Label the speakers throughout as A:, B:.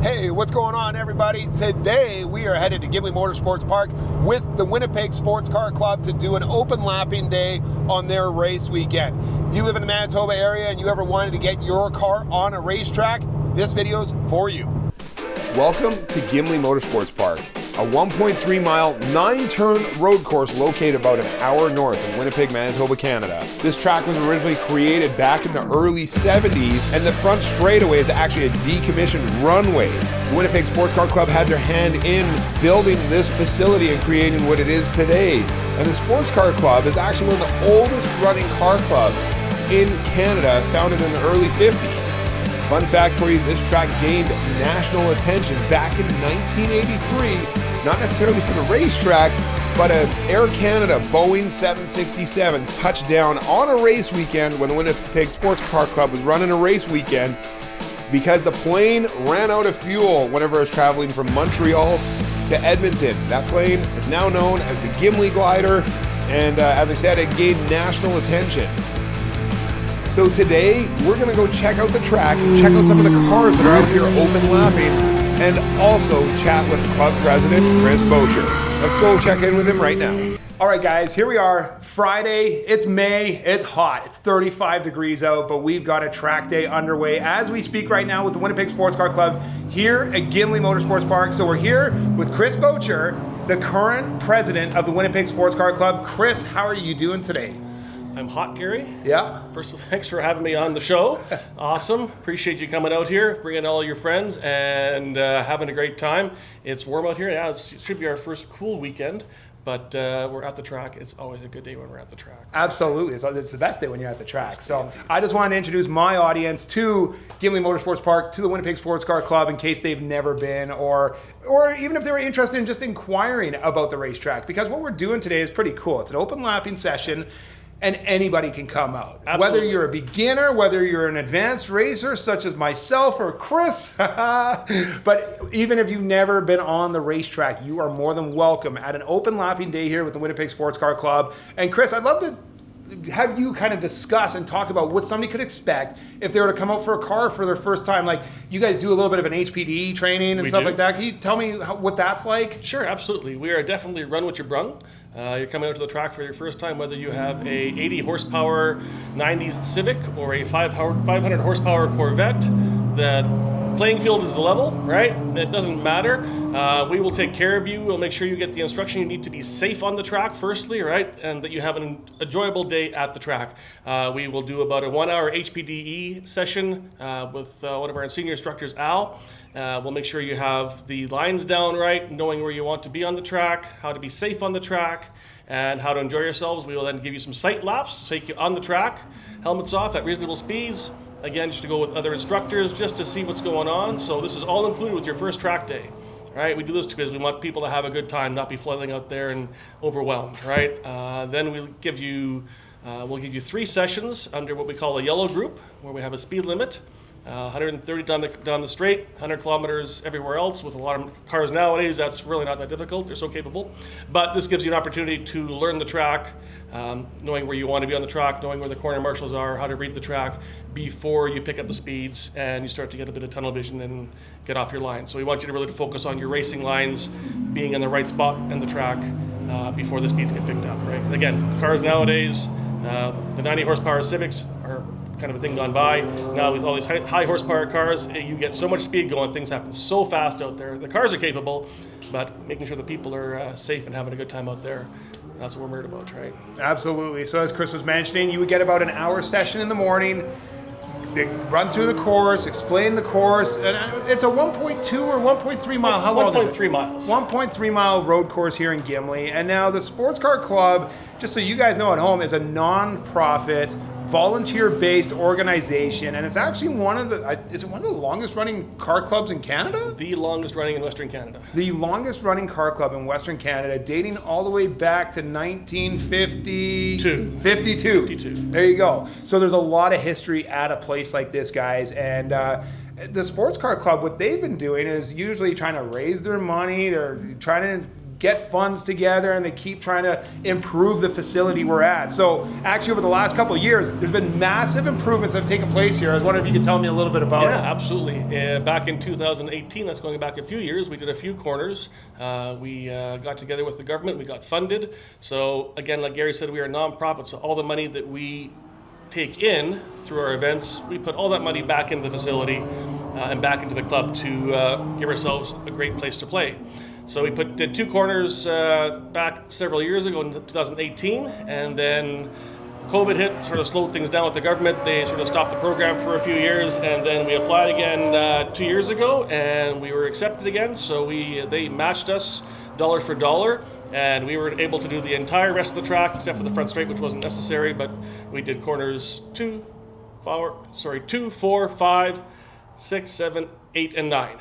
A: Hey, what's going on, everybody? Today we are headed to Gimli Motorsports Park with the Winnipeg Sports Car Club to do an open lapping day on their race weekend. If you live in the Manitoba area and you ever wanted to get your car on a racetrack, this video's for you. Welcome to Gimli Motorsports Park, a 1.3 mile, 9-turn road course located about an hour north of Winnipeg, Manitoba, Canada. This track was originally created back in the early 70s, and the front straightaway is actually a decommissioned runway. The Winnipeg Sports Car Club had their hand in building this facility and creating what it is today. And the Sports Car Club is actually one of the oldest running car clubs in Canada, founded in the early 50s. Fun fact for you, this track gained national attention back in 1983, not necessarily for the racetrack, but an Air Canada Boeing 767 touched down on a race weekend when the Winnipeg Sports Car Club was running a race weekend because the plane ran out of fuel whenever it was traveling from Montreal to Edmonton. That plane is now known as the Gimli Glider, and as I said, it gained national attention. So today, we're gonna go check out the track, check out some of the cars that are out here open lapping, and also chat with club president, Chris Bocher. Let's go check in with him right now. All right, guys, here we are. Friday, it's May, it's hot. It's 35 degrees out, but we've got a track day underway as we speak right now with the Winnipeg Sports Car Club here at Gimli Motorsports Park. So we're here with Chris Bocher, the current president of the Winnipeg Sports Car Club. Chris, how are you doing today?
B: I'm hot, Gary.
A: Yeah.
B: First of all, thanks for having me on the show. Awesome. Appreciate you coming out here, bringing all your friends, and having a great time. It's warm out here. Yeah, it should be our first cool weekend, but we're at the track. It's always a good day when we're at the track.
A: Absolutely. It's the best day when you're at the track. So I just wanted to introduce my audience to Gimli Motorsports Park, to the Winnipeg Sports Car Club, in case they've never been, or even if they were interested in just inquiring about the racetrack, because what we're doing today is pretty cool. It's an open lapping session, and anybody can come out.
B: Absolutely.
A: Whether you're a beginner, whether you're an advanced racer such as myself or Chris, but even if you've never been on the racetrack, you are more than welcome at an open lapping day here with the Winnipeg Sports Car Club. And Chris, I'd love to have you kind of discuss and talk about what somebody could expect if they were to come out for a car for their first time. Like, you guys do a little bit of an HPDE training and stuff like that. Can you tell me what that's like?
B: Sure, absolutely. We are definitely run what you brung. You're coming out to the track for your first time, whether you have a 80 horsepower 90s Civic or a 500 horsepower Corvette. The playing field is the level, right? It doesn't matter. We will take care of you. We'll make sure you get the instruction you need to be safe on the track, firstly, right? And that you have an enjoyable day at the track. We will do about a 1-hour HPDE session with one of our senior instructors, Al. We'll make sure you have the lines down right, knowing where you want to be on the track, how to be safe on the track, and how to enjoy yourselves. We will then give you some sight laps, take you on the track, helmets off at reasonable speeds. Again, just to go with other instructors, just to see what's going on. So this is all included with your first track day, right? We do this because we want people to have a good time, not be flailing out there and overwhelmed, right? Then we'll give you 3 sessions under what we call a yellow group, where we have a speed limit. 130 down the straight, 100 kilometers everywhere else. With a lot of cars nowadays, that's really not that difficult. They're so capable. But this gives you an opportunity to learn the track, knowing where you want to be on the track, knowing where the corner marshals are, how to read the track before you pick up the speeds and you start to get a bit of tunnel vision and get off your line. So we want you to really focus on your racing lines, being in the right spot in the track before the speeds get picked up, right? Again, cars nowadays, the 90 horsepower Civics are kind of a thing gone by. Now with all these high horsepower cars, you get so much speed going, things happen so fast out there. The cars are capable, but making sure the people are safe and having a good time out there, that's what we're worried about, right?
A: Absolutely. So as Chris was mentioning, you would get about an hour session in the morning. They run through the course, explain the course, and it's a 1.2 or 1.3 mile. How long is it?
B: 1.3 miles.
A: 1.3 mile road course here in Gimli. And now the Sports Car Club, just so you guys know at home, is a non-profit, volunteer-based organization, and it's actually one of the longest running car clubs in Canada?
B: The longest running in Western Canada.
A: The longest running car club in Western Canada, dating all the way back to 1952. 52. There you go. So there's a lot of history at a place like this, guys, and the Sports Car Club, what they've been doing is usually trying to raise their money. They're trying to get funds together and they keep trying to improve the facility we're at. So actually over the last couple of years, there's been massive improvements that have taken place here. I was wondering if you could tell me a little bit about it.
B: Yeah, absolutely. Back in 2018, that's going back a few years, we did a few corners. We got together with the government, we got funded. So again, like Gary said, we are a nonprofit, so all the money that we take in through our events, we put all that money back into the facility and back into the club to give ourselves a great place to play. So we did 2 corners back several years ago in 2018, and then COVID hit, sort of slowed things down with the government. They sort of stopped the program for a few years, and then we applied again 2 years ago, and we were accepted again. So they matched us dollar for dollar, and we were able to do the entire rest of the track except for the front straight, which wasn't necessary. But we did corners 2, 4, 5, 6, 7, 8, and 9.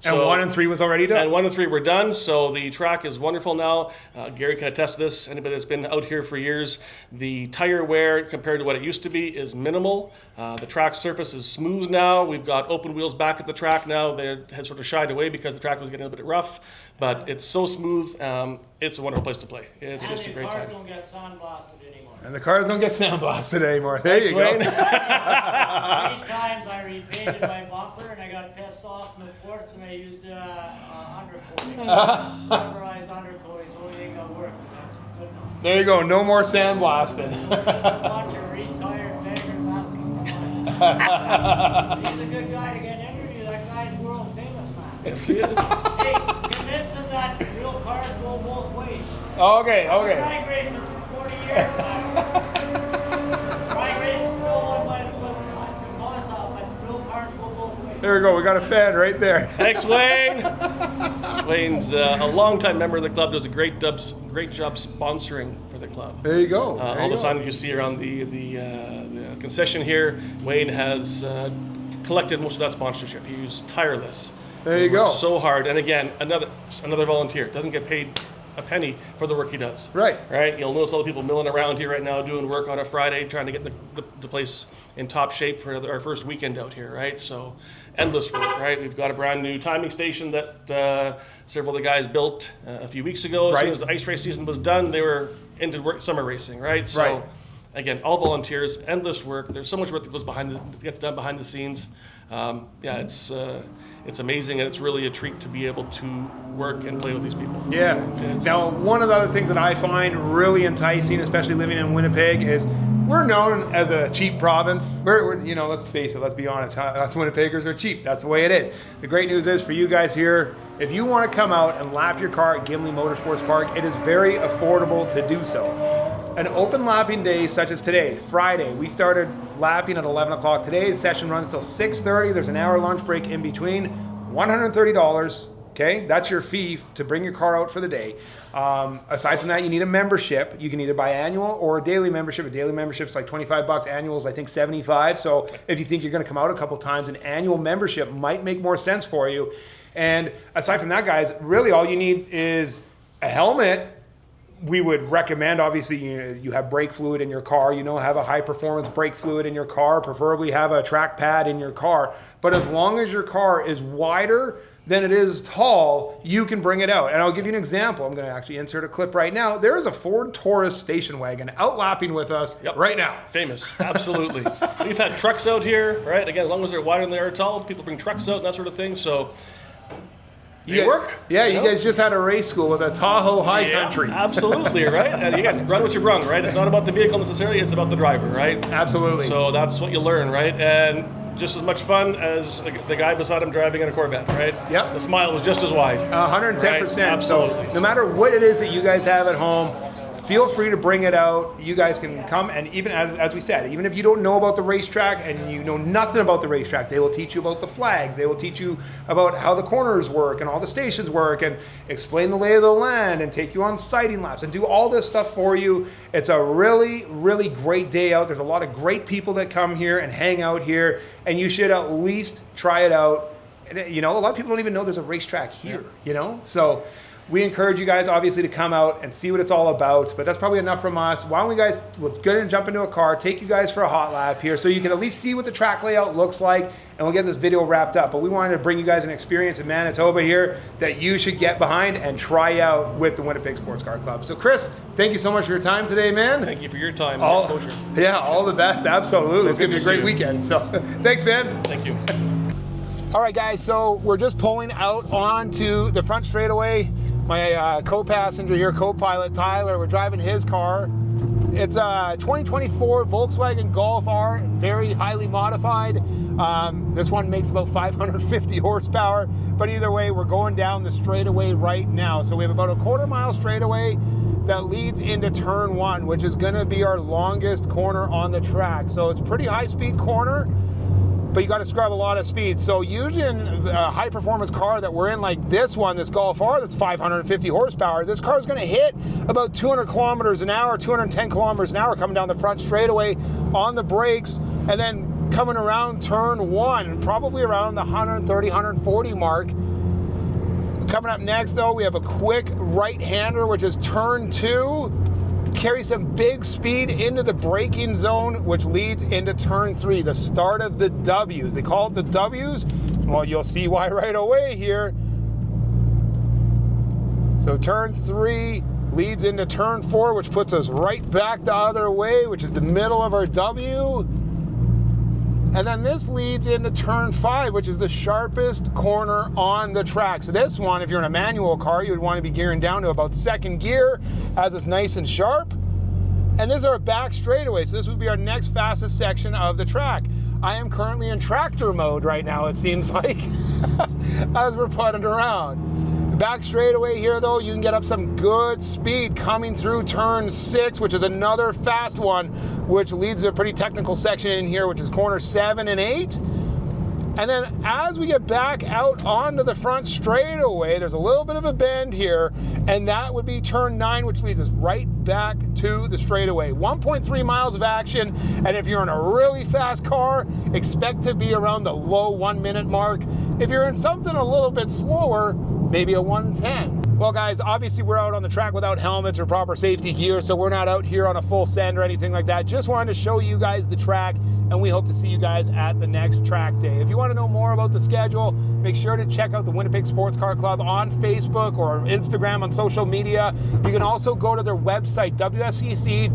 A: And 1 and 3 was already done.
B: And 1 and 3 were done, so the track is wonderful now. Gary can attest to this. Anybody that's been out here for years, the tire wear compared to what it used to be is minimal. The track surface is smooth now. We've got open wheels back at the track now. They had sort of shied away because the track was getting a bit rough, but it's so smooth. It's a wonderful place to play. It's just a great time.
C: And the cars don't get sandblasted anymore.
A: And the cars don't get sandblasted anymore. There you go.
C: 3 times I repainted my bumper and I got pissed off in the 4th and I used undercoating. Rubberized undercoating is the only thing that worked. That's good enough.
A: There you go. No more sandblasting.
C: Just a bunch of retired beggars asking for money. He's a good guy to get an interview. That guy's world famous, man. Hey, convince him that real cars go both ways.
A: Okay.
C: Drag racing for 40 years, man. Drag racing still on by to toss-up, but real cars go both ways.
A: There we go. We got a fan right there.
B: Thanks, Wayne. Wayne's a longtime member of the club, does a great job sponsoring for the club.
A: There you go.
B: All the signage you see around the concession here, Wayne has collected most of that sponsorship. He was tireless.
A: There you go.
B: So hard. And again, another volunteer. Doesn't get paid a penny for the work he does.
A: Right.
B: You'll notice all the people milling around here right now doing work on a Friday, trying to get the place in top shape for our first weekend out here, right? So endless work, right? We've got a brand new timing station that several of the guys built a few weeks ago. As soon as the ice race season was done, they were into summer racing, right? So again, all volunteers, endless work. There's so much work that gets done behind the scenes. It's amazing, and it's really a treat to be able to work and play with these people.
A: Yeah. Now, one of the other things that I find really enticing, especially living in Winnipeg, is we're known as a cheap province. We're let's face it, let's be honest. Us Winnipeggers are cheap. That's the way it is. The great news is for you guys here, if you want to come out and lap your car at Gimli Motorsports Park, it is very affordable to do so. An open lapping day such as today, Friday, we started lapping at 11 o'clock today. The session runs till 6:30. There's an hour lunch break in between. $130, okay? That's your fee to bring your car out for the day. Aside from that, you need a membership. You can either buy annual or a daily membership. A daily membership's like $25. Annual is, I think, $75. So if you think you're going to come out a couple times, an annual membership might make more sense for you. And aside from that, guys, really all you need is a helmet. We would recommend, obviously, you have brake fluid in your car, have a high performance brake fluid in your car, preferably have a track pad in your car. But as long as your car is wider than it is tall, you can bring it out. And I'll give you an example. I'm going to actually insert a clip right now. There is a Ford Taurus station wagon out lapping with us right now.
B: Famous, absolutely. We've had trucks out here, right? Again, as long as they're wider than they are tall, people bring trucks out and that sort of thing. So you work.
A: Yeah, you guys just had a race school with a Tahoe High Country.
B: Absolutely, right? And again, run what you brung, right? It's not about the vehicle necessarily, it's about the driver, right?
A: Absolutely.
B: So that's what you learn, right? And just as much fun as the guy beside him driving in a Corvette, right?
A: Yep.
B: The smile was just as wide.
A: 110%.
B: Right? Absolutely.
A: So no matter what it is that you guys have at home, feel free to bring it out. You guys can come, and even as we said, even if you don't know about the racetrack and you know nothing about the racetrack, they will teach you about the flags. They will teach you about how the corners work and all the stations work and explain the lay of the land and take you on sighting laps and do all this stuff for you. It's a really, really great day out. There's a lot of great people that come here and hang out here, and you should at least try it out. A lot of people don't even know there's a racetrack here, So we encourage you guys, obviously, to come out and see what it's all about, but that's probably enough from us. Why don't we guys, we'll go ahead and jump into a car, take you guys for a hot lap here so you can at least see what the track layout looks like, and we'll get this video wrapped up. But we wanted to bring you guys an experience in Manitoba here that you should get behind and try out with the Winnipeg Sports Car Club. So Chris, thank you so much for your time today, man.
B: Thank you for your time.
A: Yeah, all the best. Absolutely. It's going to be a great weekend. So thanks, man.
B: Thank you.
A: All right, guys, so we're just pulling out onto the front straightaway. My co-passenger here, co-pilot Tyler, we're driving his car. It's a 2024 Volkswagen Golf R, very highly modified. This one makes about 550 horsepower, but either way, we're going down the straightaway right now. So we have about a quarter-mile straightaway that leads into turn 1, which is gonna be our longest corner on the track. So it's a pretty high-speed corner, but you got to scrub a lot of speed. So usually in a high performance car that we're in, like this one, this Golf R, that's 550 horsepower, this car is going to hit about 200 kilometers an hour, 210 kilometers an hour coming down the front straightaway on the brakes, and then coming around turn 1, probably around the 130, 140 mark. Coming up next though, we have a quick right-hander, which is turn 2. Carry some big speed into the braking zone, which leads into turn 3, the start of the W's. They call it the W's. Well, you'll see why right away here. So turn 3 leads into turn 4, which puts us right back the other way, which is the middle of our W. And then this leads into turn 5, which is the sharpest corner on the track. So this one, if you're in a manual car, you would want to be gearing down to about 2nd gear as it's nice and sharp. And this is our back straightaway. So this would be our next fastest section of the track. I am currently in tractor mode right now, it seems like, as we're putting around. Back straightaway here though, you can get up some good speed coming through turn 6, which is another fast one, which leads to a pretty technical section in here, which is corner 7 and 8. And then as we get back out onto the front straightaway, there's a little bit of a bend here, and that would be turn 9, which leads us right back to the straightaway. 1.3 miles of action, and if you're in a really fast car, expect to be around the low 1 minute mark. If you're in something a little bit slower, maybe a 110. Well guys, obviously we're out on the track without helmets or proper safety gear, so we're not out here on a full send or anything like that. Just wanted to show you guys the track, and we hope to see you guys at the next track day. If you want to know more about the schedule, make sure to check out the Winnipeg Sports Car Club on Facebook or Instagram on social media. You can also go to their website, wscc.mb.ca,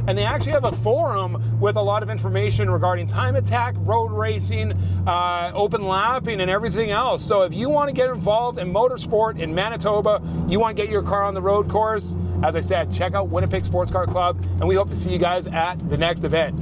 A: and they actually have a forum with a lot of information regarding time attack, road racing, open lapping, and everything else. So if you want to get involved in motorsport in Manitoba, you want to get your car on the road course, as I said, check out Winnipeg Sports Car Club, and we hope to see you guys at the next event.